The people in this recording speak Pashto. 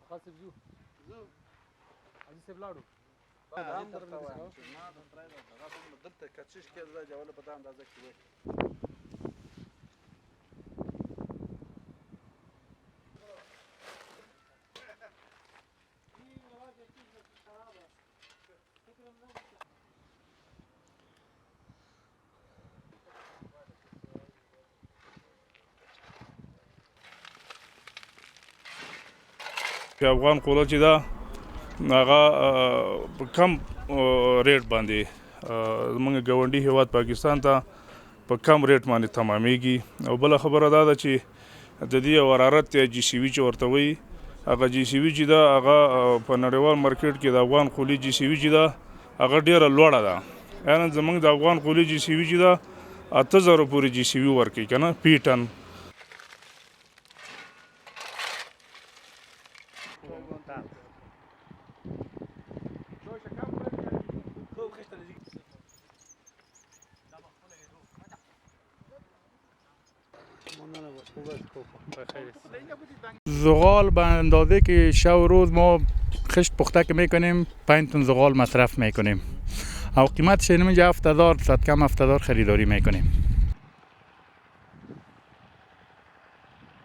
خاص بزو عزیز سیب لاړو هم درته وایم چې ما د ترای دغه دومره دلته کچیش کې زه جوله په دا اندازه کې وای افغان قوله چې دا هغه په کم ریټ باندې زموږ ګاونډي هیواد پاکستان ته په کم ریټ باندې تمامیږي او بله خبره دا ده چې د دې یو حرارت دی جی سی وي چې ورته وایي هغه جی سی وي چې ده هغه په نړیوال مارکیټ کې د افغان قولي جی سی وي چې ده هغه ډیره لوړه ده یعنې زموږ د افغان قولي جی سی وي چې ده 8000 پورې جی سی وي ورکوي که نه فی ټن زغال به اندازه که شب و روز ما خشت پخته که میکنیم 5 تن زغال مصرف میکنیم او قیمتش اینجا 7000 صد کم 7000 خریداری میکنیم.